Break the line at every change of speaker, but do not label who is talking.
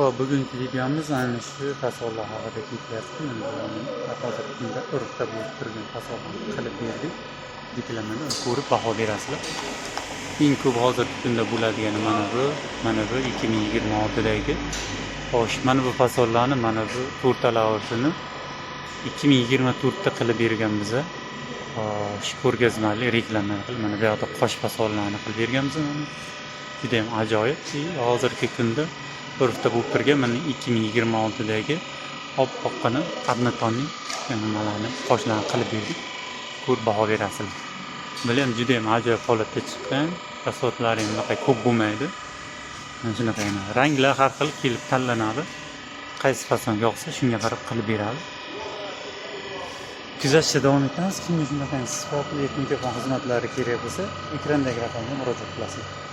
Ho'p, bugungi videomiz ana shu fasollar haqida ketyapti. Hozirgi kunda urfda bo'lib turgan fasollarni qilib berdik. Diklamani ko'rib baho berasizlar. Eng ko'p hozirgi kunda bo'ladigani mana bu 2026dagi. Xo'sh, mana bu fasollarni mana bu to'rtalavisini 2024da qilib berganmiz. Xo'sh, ko'rgazmali reklama qilib mana bu yerda qosh fasollarni qilib berganmiz. Juda ham ajoyib. Hozirgi kunda urfda bo'lib turgan mana 2026dagi oppoqqina qadnitonni nimalarni qoshlarni qilib berdik. Ko'rib baho berasizlar. Bular ham juda ham ajoyib holatda chiqqan. Fasollari ham bunaqa ko'p bo'lmaydi. Mana shunaqa ranglar har xil kelib tanlanadi. Qaysi fason yoqsa shunga qarab qilib beradi. Kuzatishda davom etamiz. Kimga shunday sifatli texnik xizmatlari kerak bo'lsa, ekrandagi raqamga murojaat qilasizlar.